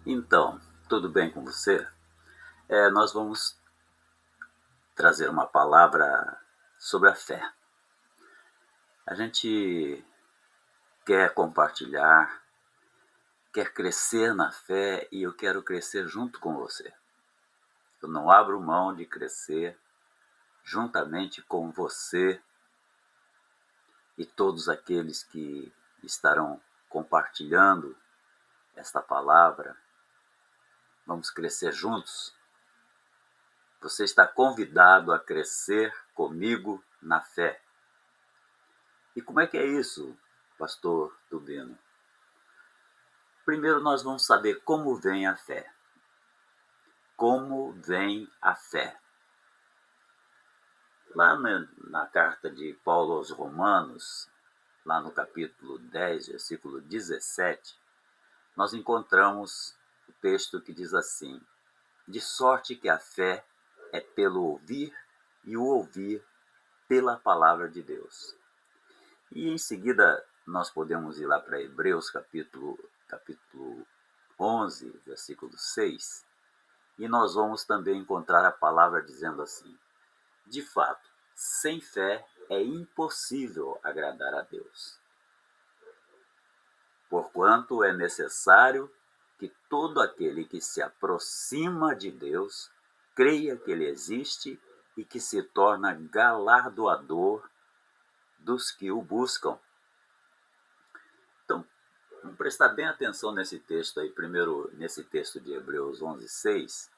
Então, tudo bem com você? Nós vamos trazer uma palavra sobre a fé. A gente quer compartilhar, quer crescer na fé e eu quero crescer junto com você. Eu não abro mão de crescer juntamente com você e todos aqueles que estarão compartilhando esta palavra. Vamos crescer juntos. Você está convidado a crescer comigo na fé. E como é que é isso, pastor Tubino? Primeiro nós vamos saber como vem a fé. Como vem a fé? Lá na carta de Paulo aos Romanos, lá no capítulo 10, versículo 17, nós encontramos o texto que diz assim: de sorte que a fé é pelo ouvir e o ouvir pela palavra de Deus. E em seguida nós podemos ir lá para Hebreus capítulo 11, versículo 6, e nós vamos também encontrar a palavra dizendo assim: de fato, sem fé é impossível agradar a Deus, porquanto é necessário que todo aquele que se aproxima de Deus creia que Ele existe e que se torna galardoador dos que o buscam. Então, vamos prestar bem atenção nesse texto aí, primeiro nesse texto de Hebreus 11, 6.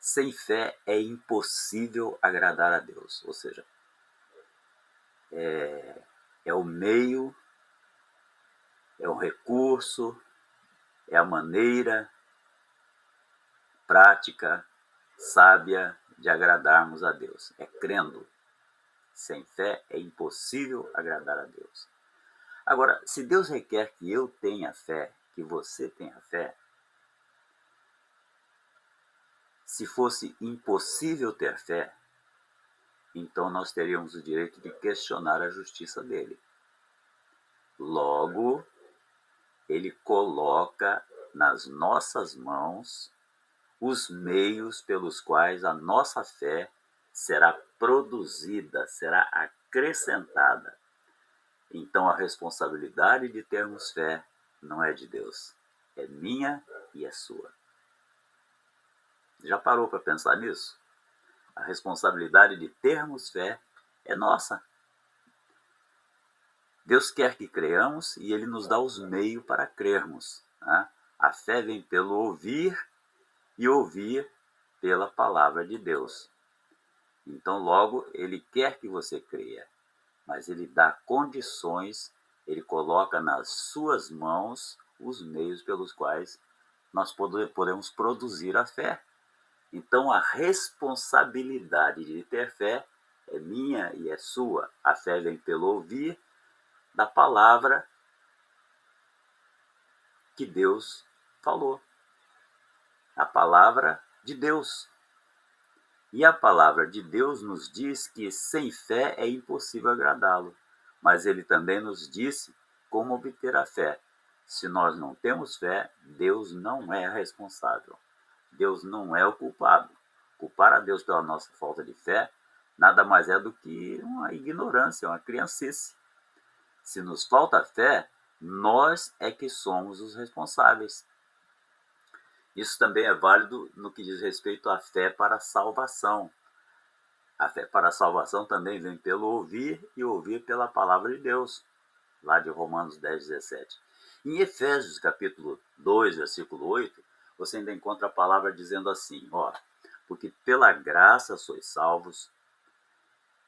Sem fé é impossível agradar a Deus, ou seja, é o meio, é o recurso, é a maneira prática, sábia de agradarmos a Deus. É crendo. Sem fé é impossível agradar a Deus. Agora, se Deus requer que eu tenha fé, que você tenha fé, se fosse impossível ter fé, então nós teríamos o direito de questionar a justiça dele. Logo, ele coloca nas nossas mãos os meios pelos quais a nossa fé será produzida, será acrescentada. Então a responsabilidade de termos fé não é de Deus, é minha e é sua. Já parou para pensar nisso? A responsabilidade de termos fé é nossa. Deus quer que creamos e Ele nos dá os meios para crermos. Né? A fé vem pelo ouvir e ouvir pela palavra de Deus. Então, logo, Ele quer que você creia, mas Ele dá condições, Ele coloca nas suas mãos os meios pelos quais nós podemos produzir a fé. Então, a responsabilidade de ter fé é minha e é sua. A fé vem pelo ouvir da palavra que Deus falou. A palavra de Deus. E a palavra de Deus nos diz que sem fé é impossível agradá-lo. Mas ele também nos disse como obter a fé. Se nós não temos fé, Deus não é responsável. Deus não é o culpado. Culpar a Deus pela nossa falta de fé nada mais é do que uma ignorância, uma criancice. Se nos falta fé, nós é que somos os responsáveis. Isso também é válido no que diz respeito à fé para a salvação. A fé para a salvação também vem pelo ouvir e ouvir pela palavra de Deus, lá de Romanos 10, 17. Em Efésios capítulo 2, versículo 8, você ainda encontra a palavra dizendo assim, porque pela graça sois salvos,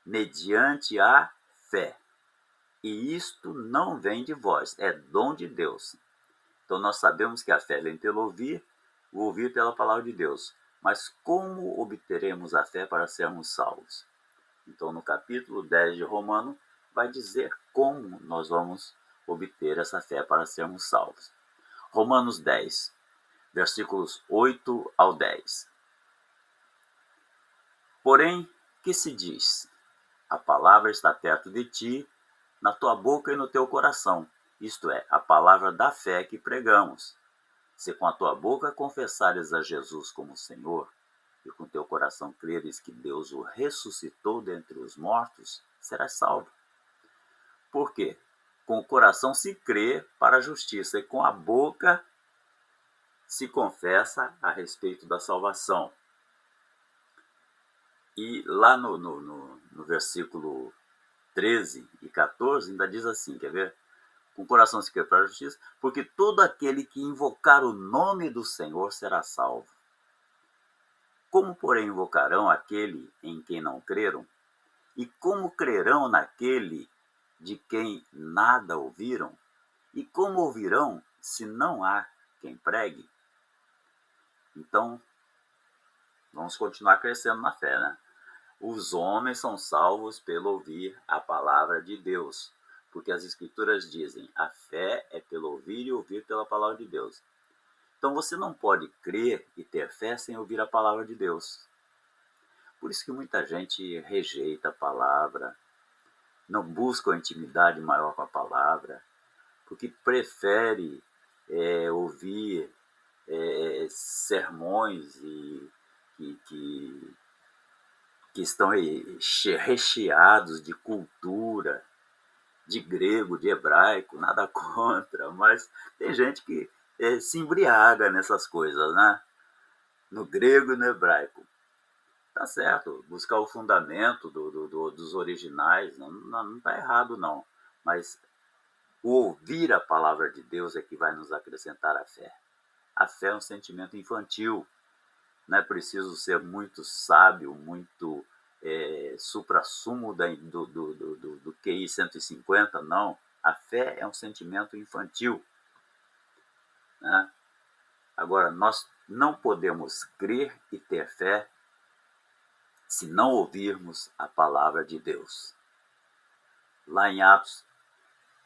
mediante a fé. E isto não vem de vós, é dom de Deus. Então nós sabemos que a fé vem pelo ouvir, o ouvir pela palavra de Deus. Mas como obteremos a fé para sermos salvos? Então no capítulo 10 de Romano vai dizer como nós vamos obter essa fé para sermos salvos. Romanos 10, versículos 8 ao 10. Porém, que se diz? A palavra está perto de ti, na tua boca e no teu coração. Isto é, a palavra da fé que pregamos. Se com a tua boca confessares a Jesus como Senhor, e com teu coração creres que Deus o ressuscitou dentre os mortos, serás salvo. Por quê? Com o coração se crê para a justiça, e com a boca se confessa a respeito da salvação. E lá no versículo 13 e 14 ainda diz assim, quer ver? Com o coração se crê para a justiça, porque todo aquele que invocar o nome do Senhor será salvo. Como, porém, invocarão aquele em quem não creram? E como crerão naquele de quem nada ouviram? E como ouvirão se não há quem pregue? Então, vamos continuar crescendo na fé, né? Os homens são salvos pelo ouvir a palavra de Deus, porque as Escrituras dizem, a fé é pelo ouvir e ouvir pela palavra de Deus. Então você não pode crer e ter fé sem ouvir a palavra de Deus. Por isso que muita gente rejeita a palavra, não busca uma intimidade maior com a palavra, porque prefere ouvir sermões que estão recheados de cultura, de grego, de hebraico, nada contra, mas tem gente que se embriaga nessas coisas, né? No grego e no hebraico. Tá certo, buscar o fundamento dos originais, não tá errado não, mas o ouvir a palavra de Deus é que vai nos acrescentar a fé. A fé é um sentimento infantil, não é preciso ser muito sábio, muito suprassumo do QI 150, não. A fé é um sentimento infantil, né? Agora, nós não podemos crer e ter fé se não ouvirmos a palavra de Deus. Lá em Atos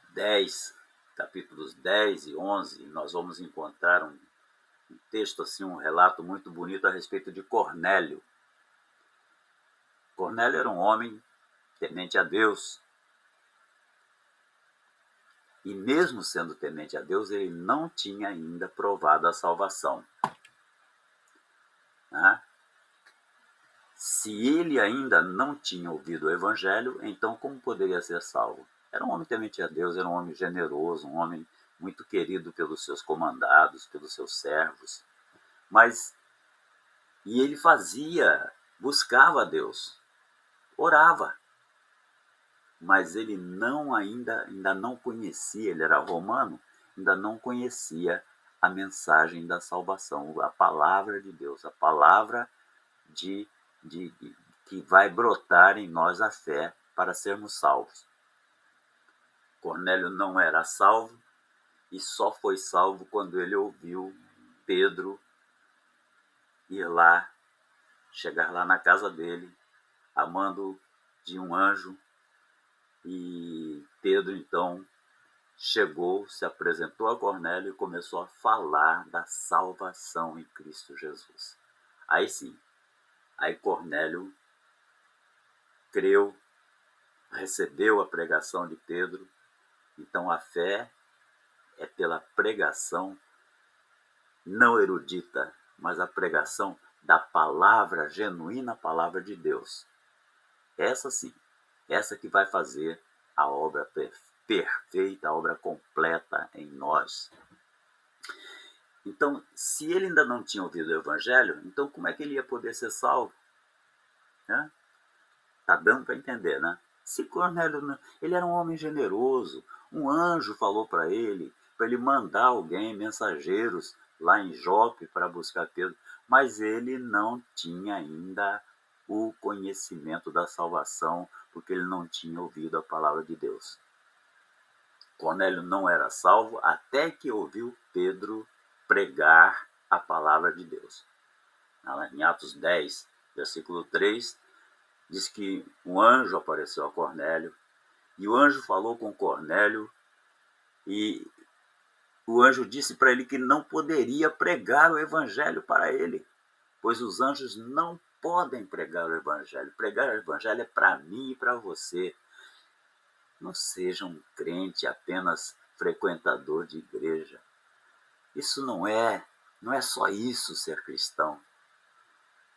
10, capítulos 10 e 11, nós vamos encontrar um texto, assim, um relato muito bonito a respeito de Cornélio. Cornélio era um homem temente a Deus. E mesmo sendo temente a Deus, ele não tinha ainda provado a salvação. Né? Se ele ainda não tinha ouvido o Evangelho, então como poderia ser salvo? Era um homem temente a Deus, era um homem generoso, um homem muito querido pelos seus comandados, pelos seus servos. E ele buscava a Deus, orava. Mas ele ainda não conhecia, ele era romano, ainda não conhecia a mensagem da salvação, a palavra de Deus, a palavra que vai brotar em nós a fé para sermos salvos. Cornélio não era salvo e só foi salvo quando ele ouviu Pedro chegar lá na casa dele, a mando de um anjo, e Pedro então chegou, se apresentou a Cornélio e começou a falar da salvação em Cristo Jesus. Aí sim, aí Cornélio creu, recebeu a pregação de Pedro. Então a fé é pela pregação não erudita, mas a pregação da palavra, genuína palavra de Deus. Essa sim, essa que vai fazer a obra perfeita, a obra completa em nós. Então, se ele ainda não tinha ouvido o Evangelho, então como é que ele ia poder ser salvo? Né? Tá dando para entender, né? Se Cornélio, ele era um homem generoso, um anjo falou para ele mandar alguém, mensageiros, lá em Jope para buscar Pedro, mas ele não tinha ainda o conhecimento da salvação, porque ele não tinha ouvido a palavra de Deus. Cornélio não era salvo até que ouviu Pedro pregar a palavra de Deus. Em Atos 10, versículo 3, diz que um anjo apareceu a Cornélio, e o anjo falou com Cornélio, e o anjo disse para ele que não poderia pregar o evangelho para ele, pois os anjos não podem pregar o evangelho. Pregar o evangelho é para mim e para você. Não seja um crente apenas frequentador de igreja. Isso não é só isso ser cristão.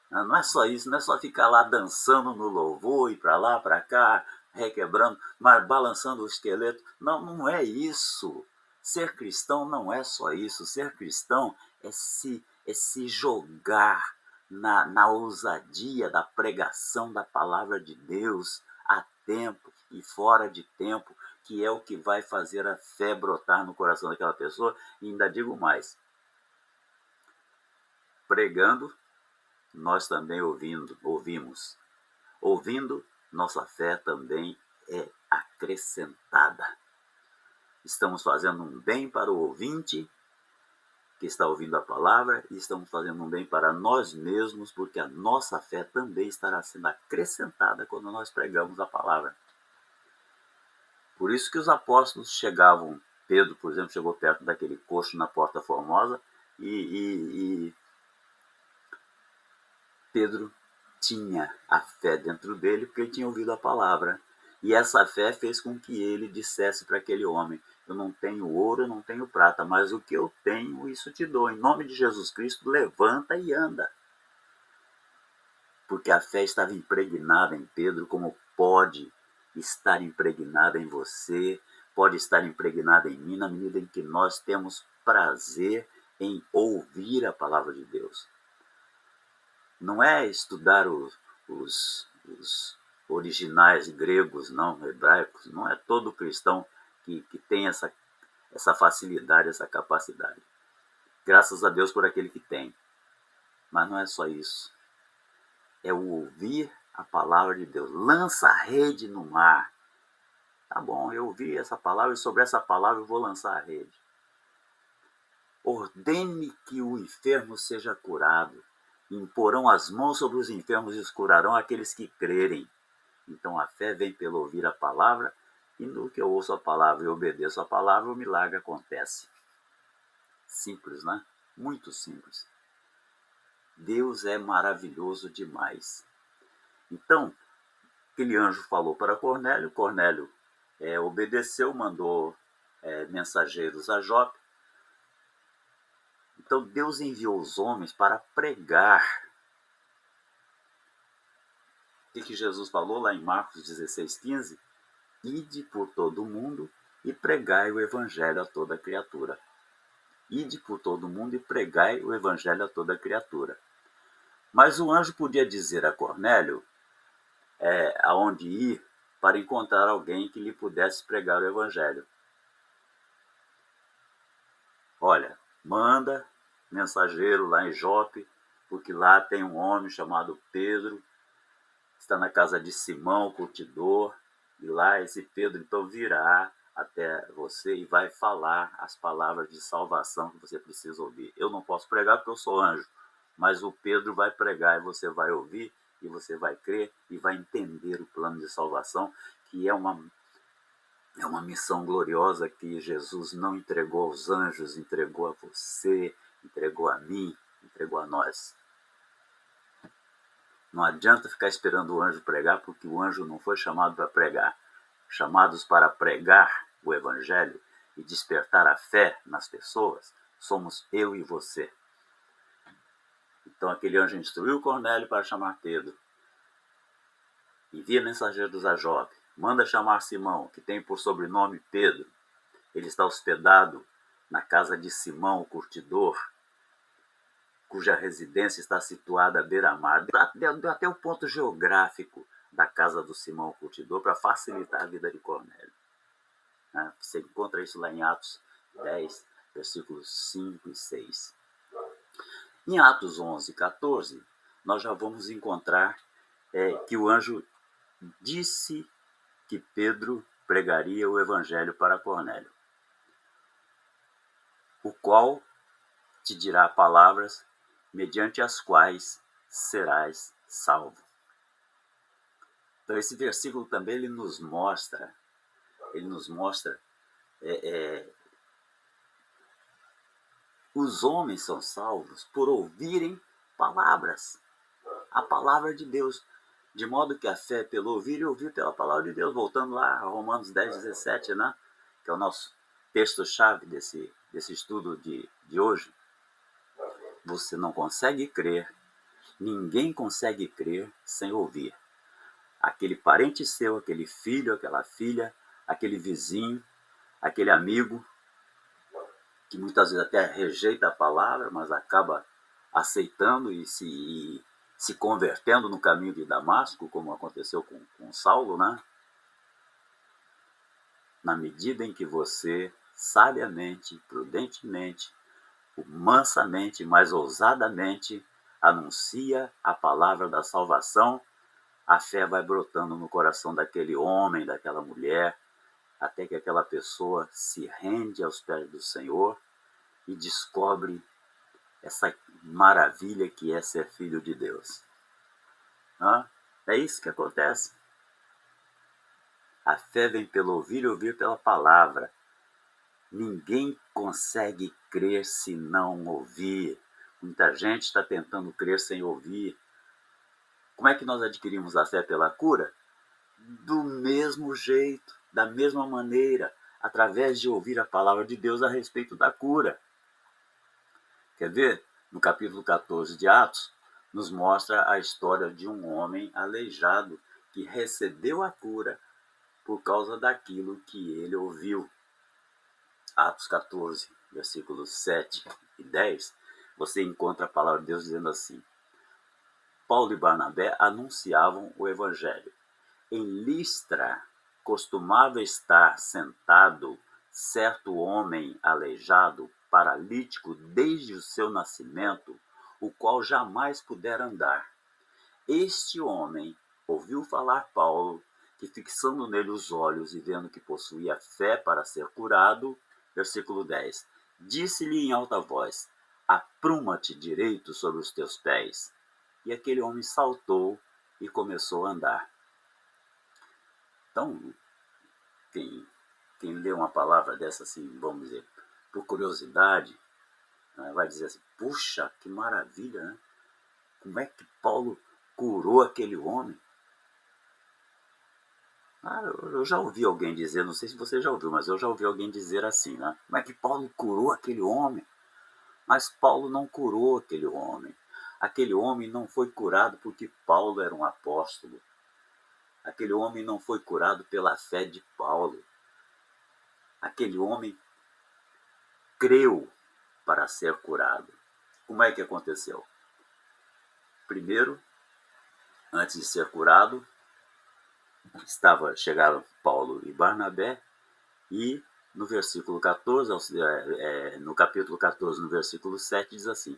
Não é só isso, não é só ficar lá dançando no louvor, ir para lá, para cá, requebrando, mas balançando o esqueleto. Não, não é isso. Ser cristão não é só isso. Ser cristão é se jogar na ousadia da pregação da palavra de Deus a tempo e fora de tempo, que é o que vai fazer a fé brotar no coração daquela pessoa. E ainda digo mais, pregando, nós também ouvimos. Ouvindo, nossa fé também é acrescentada. Estamos fazendo um bem para o ouvinte que está ouvindo a palavra e estamos fazendo um bem para nós mesmos, porque a nossa fé também estará sendo acrescentada quando nós pregamos a palavra. Por isso que os apóstolos chegavam, Pedro, por exemplo, chegou perto daquele coxo na Porta Formosa e Pedro tinha a fé dentro dele porque ele tinha ouvido a palavra. E essa fé fez com que ele dissesse para aquele homem: eu não tenho ouro, eu não tenho prata, mas o que eu tenho, isso te dou. Em nome de Jesus Cristo, levanta e anda. Porque a fé estava impregnada em Pedro, como pode estar impregnada em você, pode estar impregnada em mim, na medida em que nós temos prazer em ouvir a palavra de Deus. Não é estudar os originais gregos, não, hebraicos. Não é todo cristão que tem essa facilidade, essa capacidade. Graças a Deus por aquele que tem. Mas não é só isso. É o ouvir a palavra de Deus. Lança a rede no mar. Tá bom, eu ouvi essa palavra e sobre essa palavra eu vou lançar a rede. Ordene que o enfermo seja curado. Imporão as mãos sobre os enfermos e os curarão aqueles que crerem. Então a fé vem pelo ouvir a palavra, e no que eu ouço a palavra e obedeço a palavra, o milagre acontece. Simples, né? Muito simples. Deus é maravilhoso demais. Então, aquele anjo falou para Cornélio, Cornélio obedeceu, mandou mensageiros a Jope. Então Deus enviou os homens para pregar. O que Jesus falou lá em Marcos 16,15? Ide por todo o mundo e pregai o evangelho a toda criatura. Ide por todo o mundo e pregai o evangelho a toda criatura. Mas o anjo podia dizer a Cornélio aonde ir para encontrar alguém que lhe pudesse pregar o evangelho. Olha, manda mensageiro lá em Jope, porque lá tem um homem chamado Pedro, está na casa de Simão, o curtidor, e lá esse Pedro então virá até você e vai falar as palavras de salvação que você precisa ouvir. Eu não posso pregar porque eu sou anjo, mas o Pedro vai pregar e você vai ouvir, e você vai crer e vai entender o plano de salvação, que é uma missão gloriosa que Jesus não entregou aos anjos, entregou a você, entregou a mim, entregou a nós. Não adianta ficar esperando o anjo pregar, porque o anjo não foi chamado para pregar. Chamados para pregar o evangelho e despertar a fé nas pessoas, somos eu e você. Então aquele anjo instruiu Cornélio para chamar Pedro. Envia mensageiros a Jope. Manda chamar Simão, que tem por sobrenome Pedro. Ele está hospedado na casa de Simão, o curtidor, cuja residência está situada à beira-mar. Deu até o ponto geográfico da casa do Simão, o curtidor, para facilitar a vida de Cornélio. Você encontra isso lá em Atos 10, versículos 5 e 6. Em Atos 11, 14, nós já vamos encontrar que o anjo disse que Pedro pregaria o evangelho para Cornélio, o qual te dirá palavras mediante as quais serás salvo. Então esse versículo também ele nos mostra os homens são salvos por ouvirem palavras, a palavra de Deus, de modo que a fé é pelo ouvir e ouvir pela palavra de Deus. Voltando lá a Romanos 10, 17, né? Que é o nosso texto-chave desse estudo de hoje, você não consegue crer, ninguém consegue crer sem ouvir. Aquele parente seu, aquele filho, aquela filha, aquele vizinho, aquele amigo, que muitas vezes até rejeita a palavra, mas acaba aceitando e se convertendo no caminho de Damasco, como aconteceu com Saulo, né? Na medida em que você, sabiamente, prudentemente, mansamente, mas ousadamente, anuncia a palavra da salvação, a fé vai brotando no coração daquele homem, daquela mulher, até que aquela pessoa se rende aos pés do Senhor e descobre essa maravilha que é ser filho de Deus. É isso que acontece. A fé vem pelo ouvir e ouvir pela palavra. Ninguém consegue crer se não ouvir. Muita gente está tentando crer sem ouvir. Como é que nós adquirimos a fé pela cura? Do mesmo jeito, da mesma maneira, através de ouvir a palavra de Deus a respeito da cura. Quer ver? No capítulo 14 de Atos, nos mostra a história de um homem aleijado que recebeu a cura por causa daquilo que ele ouviu. Atos 14, versículos 7 e 10, você encontra a palavra de Deus dizendo assim: Paulo e Barnabé anunciavam o evangelho. Em Listra costumava estar sentado certo homem aleijado, paralítico desde o seu nascimento, o qual jamais pudera andar. Este homem ouviu falar Paulo, que fixando nele os olhos e vendo que possuía fé para ser curado, versículo 10, disse-lhe em alta voz: apruma-te direito sobre os teus pés. E aquele homem saltou e começou a andar. Então, quem lê uma palavra dessa, assim, vamos dizer, por curiosidade, vai dizer assim: puxa, que maravilha, né? Como é que Paulo curou aquele homem? Eu já ouvi alguém dizer, não sei se você já ouviu, mas eu já ouvi alguém dizer assim, né? Como é que Paulo curou aquele homem? Mas Paulo não curou aquele homem. Aquele homem não foi curado porque Paulo era um apóstolo. Aquele homem não foi curado pela fé de Paulo. Aquele homem creu para ser curado. Como é que aconteceu? Primeiro, antes de ser curado, chegaram Paulo e Barnabé e no versículo 14, no capítulo 14, no versículo 7, diz assim: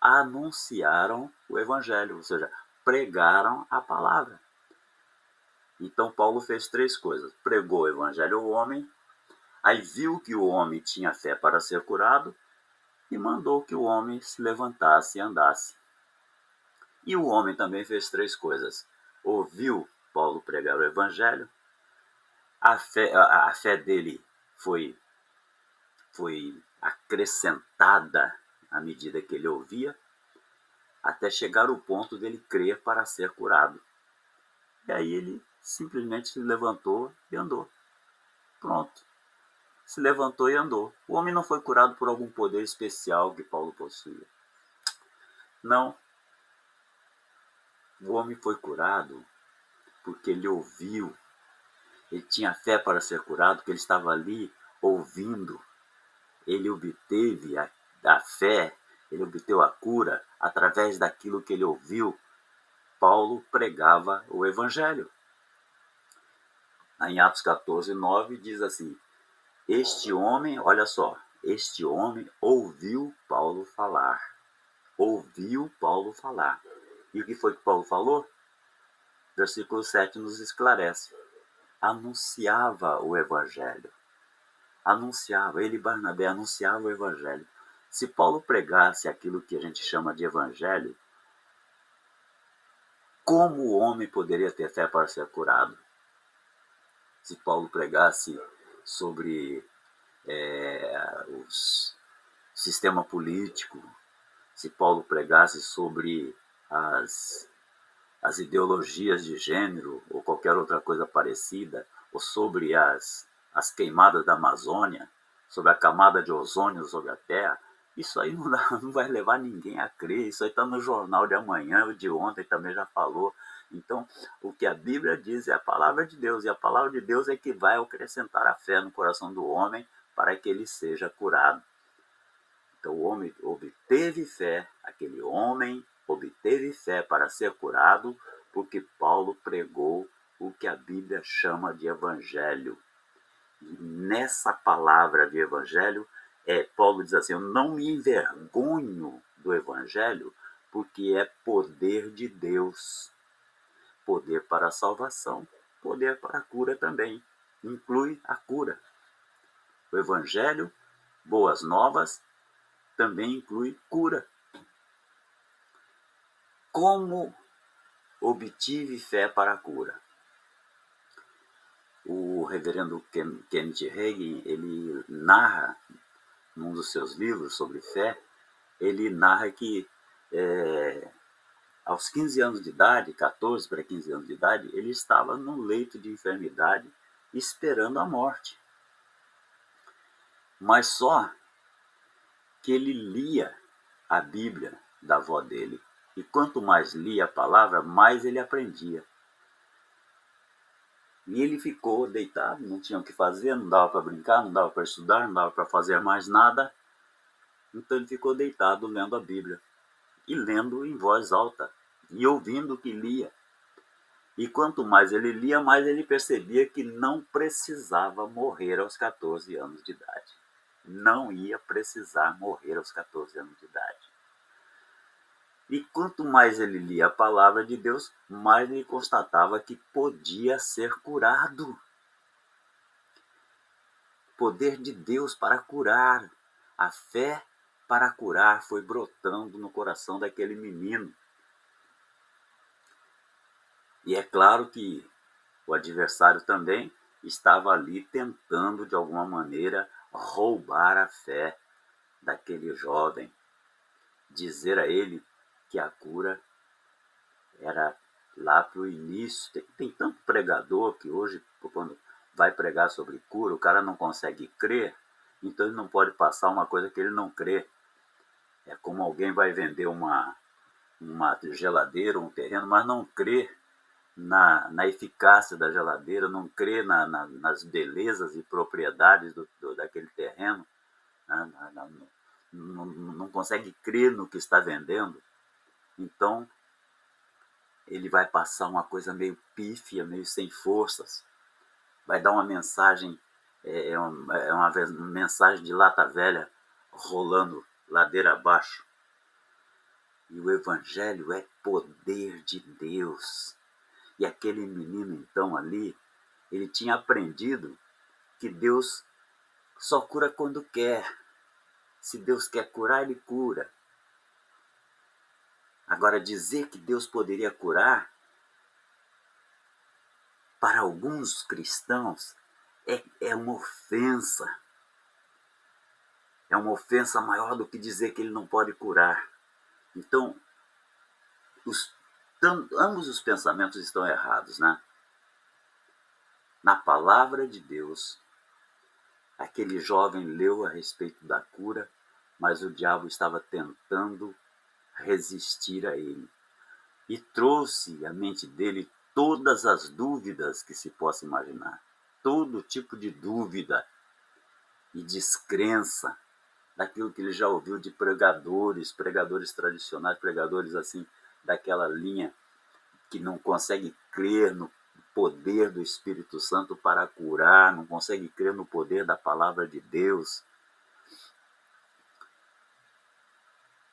anunciaram o evangelho, ou seja, pregaram a palavra. Então Paulo fez três coisas: pregou o evangelho ao homem, aí viu que o homem tinha fé para ser curado e mandou que o homem se levantasse e andasse. E o homem também fez três coisas: ouviu Paulo pregar o evangelho, a fé dele foi acrescentada à medida que ele ouvia, até chegar ao ponto dele crer para ser curado. E aí ele simplesmente se levantou e andou. Pronto. Se levantou e andou. O homem não foi curado por algum poder especial que Paulo possuía. Não. O homem foi curado porque ele ouviu. Ele tinha fé para ser curado, porque ele estava ali ouvindo. Ele obteve a fé, ele obteve a cura através daquilo que ele ouviu. Paulo pregava o evangelho. Em Atos 14, 9, diz assim: este homem, olha só, este homem ouviu Paulo falar. Ouviu Paulo falar. E o que foi que Paulo falou? Versículo 7 nos esclarece. Anunciava o evangelho. Anunciava, ele e Barnabé anunciavam o evangelho. Se Paulo pregasse aquilo que a gente chama de evangelho, como o homem poderia ter fé para ser curado? Se Paulo pregasse sobre o sistema político, se Paulo pregasse sobre as ideologias de gênero ou qualquer outra coisa parecida, ou sobre as queimadas da Amazônia, sobre a camada de ozônio sobre a Terra, isso aí não vai levar ninguém a crer. Isso aí está no jornal de amanhã, o de ontem também já falou. Então, o que a Bíblia diz é a palavra de Deus, e a palavra de Deus é que vai acrescentar a fé no coração do homem para que ele seja curado. Então, o homem obteve fé, aquele homem obteve fé para ser curado, porque Paulo pregou o que a Bíblia chama de evangelho. E nessa palavra de evangelho, Paulo diz assim: eu não me envergonho do evangelho, porque é poder de Deus. Poder para a salvação, poder para a cura também. Inclui a cura. O evangelho, boas novas, também inclui cura. Como obtive fé para a cura? O reverendo Kenneth Hagin, ele narra, num dos seus livros sobre fé, ele narra que aos 15 anos de idade, 14 para 15 anos de idade, ele estava num leito de enfermidade esperando a morte. Mas só que ele lia a Bíblia da avó dele. E quanto mais lia a palavra, mais ele aprendia. E ele ficou deitado, não tinha o que fazer, não dava para brincar, não dava para estudar, não dava para fazer mais nada. Então ele ficou deitado lendo a Bíblia. E lendo em voz alta. E ouvindo o que lia. E quanto mais ele lia, mais ele percebia que não precisava morrer aos 14 anos de idade. Não ia precisar morrer aos 14 anos de idade. E quanto mais ele lia a palavra de Deus, mais ele constatava que podia ser curado. Poder de Deus para curar. A fé para curar foi brotando no coração daquele menino. E é claro que o adversário também estava ali tentando, de alguma maneira, roubar a fé daquele jovem. Dizer a ele que a cura era lá para o início. Tem tanto pregador que hoje, quando vai pregar sobre cura, o cara não consegue crer, então ele não pode passar uma coisa que ele não crê. É como alguém vai vender uma geladeira, um terreno, mas não crê na eficácia da geladeira, não crê nas belezas e propriedades daquele terreno, né? Não consegue crer no que está vendendo. Então, ele vai passar uma coisa meio pífia, meio sem forças, vai dar uma mensagem, uma mensagem de lata velha rolando ladeira abaixo. E o evangelho é poder de Deus. E aquele menino, então, ali, ele tinha aprendido que Deus só cura quando quer. Se Deus quer curar, ele cura. Agora, dizer que Deus poderia curar, para alguns cristãos, é uma ofensa. É uma ofensa maior do que dizer que ele não pode curar. Então, ambos os pensamentos estão errados, né? Na palavra de Deus, aquele jovem leu a respeito da cura, mas o diabo estava tentando resistir a ele. E trouxe à mente dele todas as dúvidas que se possa imaginar. Todo tipo de dúvida e descrença daquilo que ele já ouviu de pregadores tradicionais, pregadores assim, daquela linha que não consegue crer no poder do Espírito Santo para curar, não consegue crer no poder da palavra de Deus.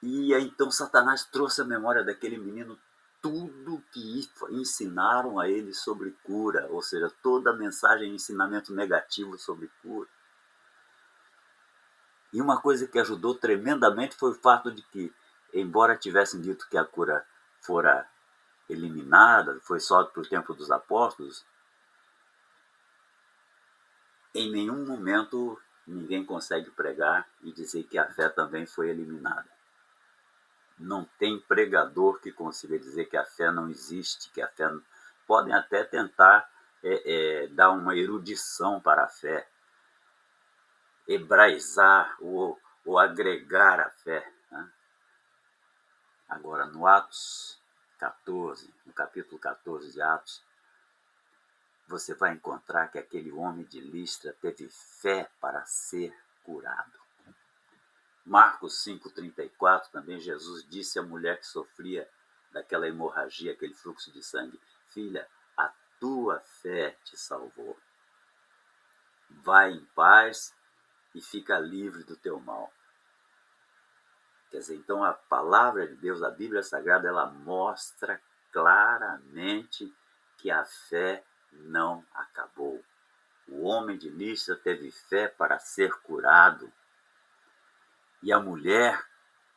E aí, então Satanás trouxe à memória daquele menino tudo que ensinaram a ele sobre cura, ou seja, toda a mensagem e ensinamento negativo sobre cura. E uma coisa que ajudou tremendamente foi o fato de que, embora tivessem dito que a cura fora eliminada, foi só para o tempo dos apóstolos, em nenhum momento ninguém consegue pregar e dizer que a fé também foi eliminada. Não tem pregador que consiga dizer que a fé não existe, que a fé... Podem até tentar dar uma erudição para a fé, hebraizar ou agregar a fé, né? Agora, no Atos 14, no capítulo 14 de Atos, você vai encontrar que aquele homem de Listra teve fé para ser curado. Marcos 5,34, também Jesus disse à mulher que sofria daquela hemorragia, aquele fluxo de sangue: filha, a tua fé te salvou. Vai em paz e fica livre do teu mal. Quer dizer, então a palavra de Deus, a Bíblia Sagrada, ela mostra claramente que a fé não acabou. O homem de Listra teve fé para ser curado. E a mulher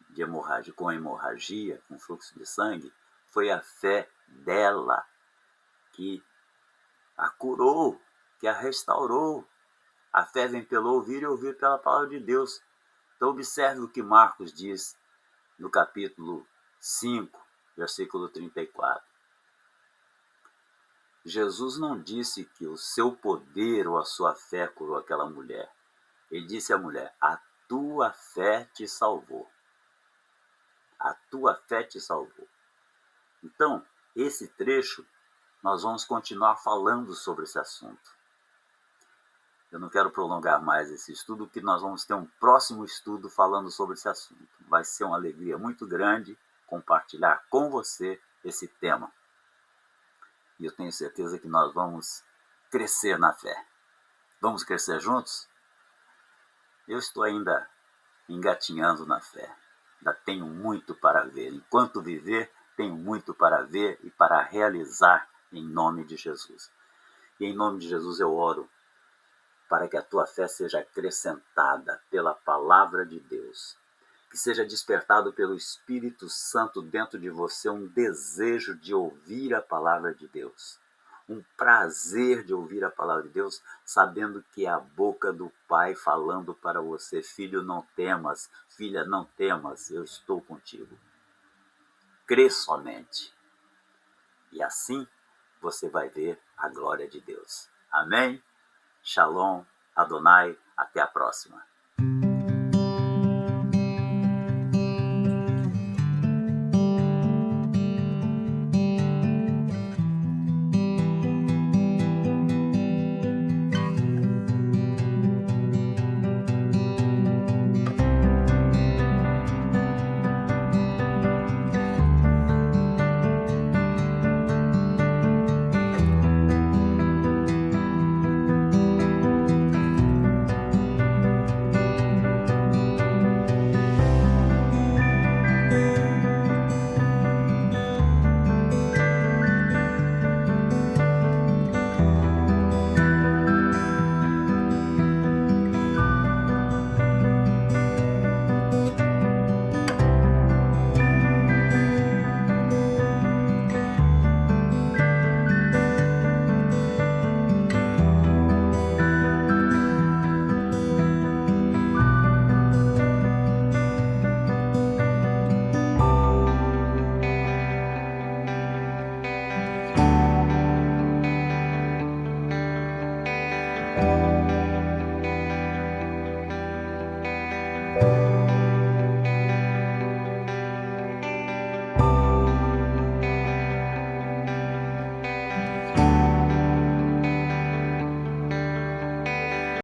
de hemorragia, com fluxo de sangue, foi a fé dela que a curou, que a restaurou. A fé vem pelo ouvir e ouvir pela palavra de Deus. Então observe o que Marcos diz no capítulo 5, versículo 34. Jesus não disse que o seu poder ou a sua fé curou aquela mulher. Ele disse à mulher: a tua fé te salvou. A tua fé te salvou. Então, esse trecho, nós vamos continuar falando sobre esse assunto. Eu não quero prolongar mais esse estudo, porque nós vamos ter um próximo estudo falando sobre esse assunto. Vai ser uma alegria muito grande compartilhar com você esse tema. E eu tenho certeza que nós vamos crescer na fé. Vamos crescer juntos? Eu estou ainda engatinhando na fé. Ainda tenho muito para ver. Enquanto viver, tenho muito para ver e para realizar em nome de Jesus. E em nome de Jesus eu oro para que a tua fé seja acrescentada pela palavra de Deus. Que seja despertado pelo Espírito Santo dentro de você um desejo de ouvir a palavra de Deus. Um prazer de ouvir a palavra de Deus, sabendo que é a boca do Pai falando para você: filho, não temas, filha, não temas, eu estou contigo. Crê somente. E assim você vai ver a glória de Deus. Amém? Shalom, Adonai, até a próxima.